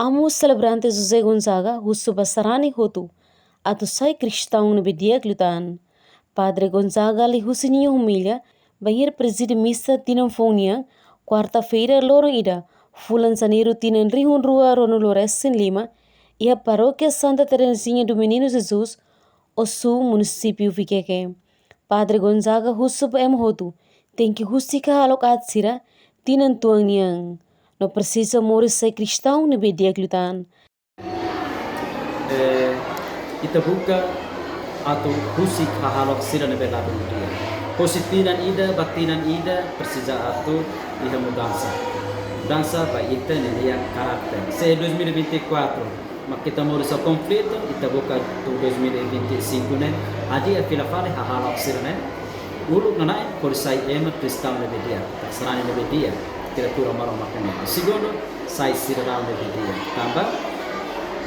Amo celebrante José Gonzaga, husu basarani hotu, atu sai cristão no bedia glutan. Padre Gonzaga li husininho humilha, banheiro preside missa tinam fonia, quarta-feira loro ida, fulan janeiro tinan rihun rua rono Loresin Lima, e a paróquia Santa Teresinha do Menino Jesus, o sul município Viqueque. Padre Gonzaga husu em hotu, tem que husika halok atsira, tinan tuang niang. No precisa morir ser cristão no bedia glutan. Kita buka atau husik hahalok sira na bela dia. Positinan ida, batinan ida, precisa atau ida mudança. Mudança vai ita nele karakter. Se 2024, mas kita mau risau conflito, kita buka tu 2025 né. Adi a fila fale hahalok sira né. Uluk nanai porisai ema cristão na bedia. Serani na bedia. Criatura maromacana. Segundo, sai sirarão de dia. Também,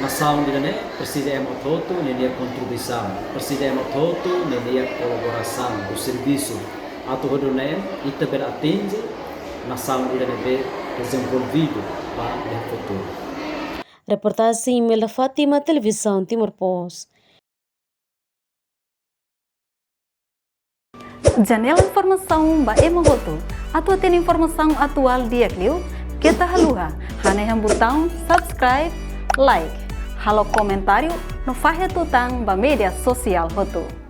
nação de né, precisa todo nele contribuição, precisa todo nele colaboração, o serviço. A todo né, e também atende nação de né desenvolvido para o futuro. Reportagem Mela Fátima, Televisão Timor Post. Janela informação ba emogoto. Atau tem informação atual dia Clio, kita haluha, haneham botão subscribe, like, halo comentário no fahe tutang ba media sosial hoto.